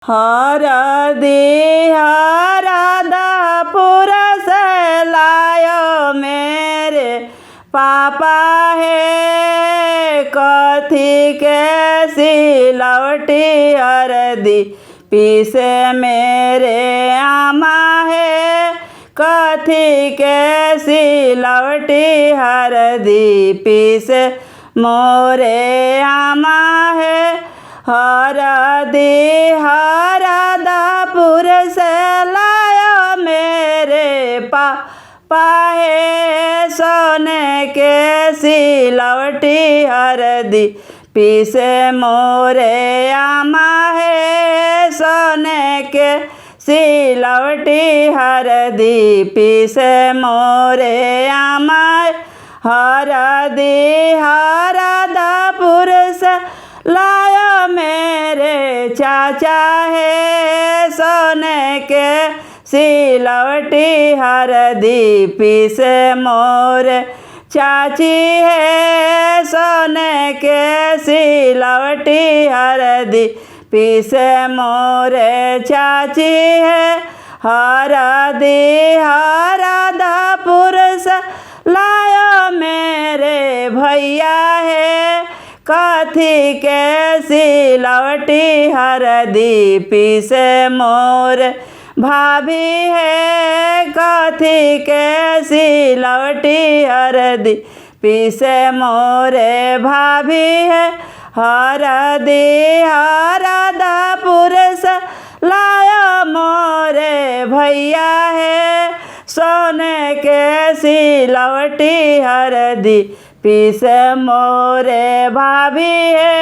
हरदी हरदापुर से लायो मेरे पापा है, कथी के सिलौटी हरदी पीसे मेरे आमा है, कथी के सिलौटी हरदी पीसे मोरे आमा है। हरदी हरदापुर से लायो मेरे पापा है, सोने के सिलौटी हरदी पीसे मोरे आमा है, सोने के सिलौटी हरदी पीसे मोरे आमा। हरदी हरदापुर से लायो मेरे चाचा है, सोने के सिलौटी हरदी पीसे मोरे चाची है, सोने के सिलौटी हरदी पीसे मोरे चाची है। हरदी हरदापुर से लायो मेरे भैया है, कथी के सिलौटी हरदी पीसे मोरे भाभी है, कथी के सिलौटी हरदी पीसे मोरे भाभी है। हरदी हरदापुर से लायो मोरे भैया है, सोने के सिलौटी हरदी पीसे मोरे भाभी है।